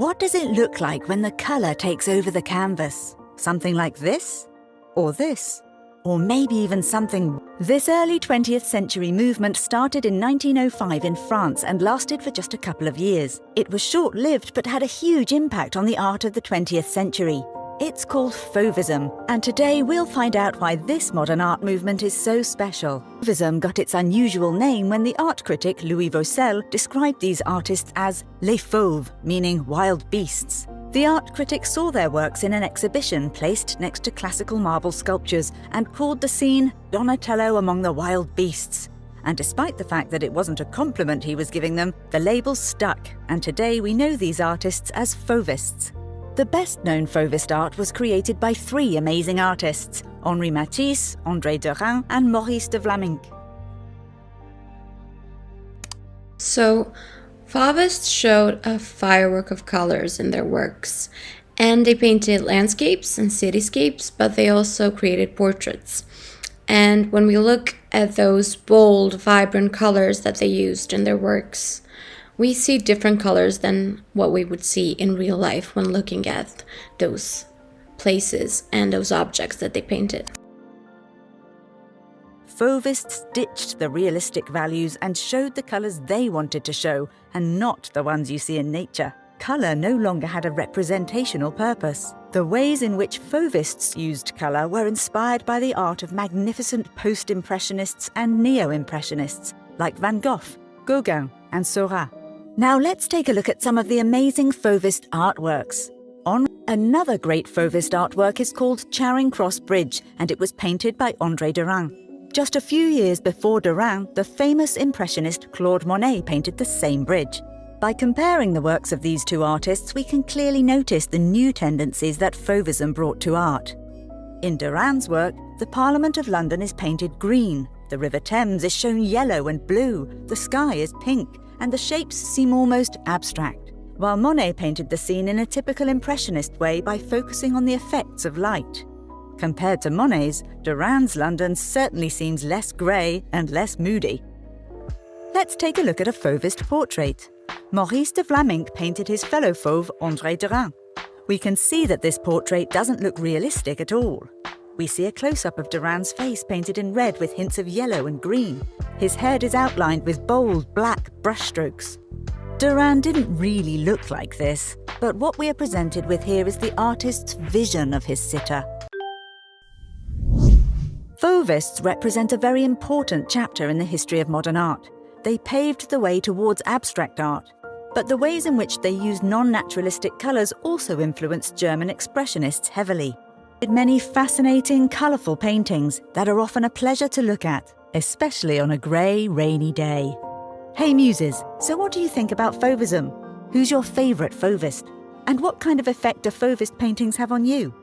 What does it look like when the colour takes over the canvas? Something like this? Or this? Or maybe even something... This early 20th century movement started in 1905 in France and lasted for just a couple of years. It was short-lived but had a huge impact on the art of the 20th century. It's called Fauvism, and today we'll find out why this modern art movement is so special. Fauvism got its unusual name when the art critic Louis Vaucel described these artists as les fauves, meaning wild beasts. The art critic saw their works in an exhibition placed next to classical marble sculptures and called the scene Donatello among the wild beasts. And despite the fact that it wasn't a compliment he was giving them, the label stuck, and today we know these artists as Fauvists. The best-known Fauvist art was created by three amazing artists: Henri Matisse, André Derain, and Maurice de Vlaminck. So, Fauvists showed a firework of colors in their works, and they painted landscapes and cityscapes, but they also created portraits. And when we look at those bold, vibrant colors that they used in their works, we see different colors than what we would see in real life when looking at those places and those objects that they painted. Fauvists ditched the realistic values and showed the colours they wanted to show, and not the ones you see in nature. Colour no longer had a representational purpose. The ways in which Fauvists used colour were inspired by the art of magnificent post-impressionists and neo-impressionists like Van Gogh, Gauguin, and Seurat. Now let's take a look at some of the amazing Fauvist artworks. Another great Fauvist artwork is called Charing Cross Bridge, and it was painted by André Derain. Just a few years before Derain, the famous impressionist Claude Monet painted the same bridge. By comparing the works of these two artists, we can clearly notice the new tendencies that Fauvism brought to art. In Derain's work, the Parliament of London is painted green, the River Thames is shown yellow and blue, the sky is pink, and the shapes seem almost abstract, while Monet painted the scene in a typical impressionist way by focusing on the effects of light. Compared to Monet's, Derain's London certainly seems less grey and less moody. Let's take a look at a Fauvist portrait. Maurice de Vlaminck painted his fellow Fauve André Derain. We can see that this portrait doesn't look realistic at all. We see a close-up of Derain's face painted in red with hints of yellow and green. His head is outlined with bold, black brushstrokes. Derain didn't really look like this, but what we are presented with here is the artist's vision of his sitter. Fauvists represent a very important chapter in the history of modern art. They paved the way towards abstract art, but the ways in which they used non-naturalistic colours also influenced German expressionists heavily. They did many fascinating, colourful paintings that are often a pleasure to look at, especially on a grey, rainy day. Hey Muses, so what do you think about Fauvism? Who's your favourite Fauvist? And what kind of effect do Fauvist paintings have on you?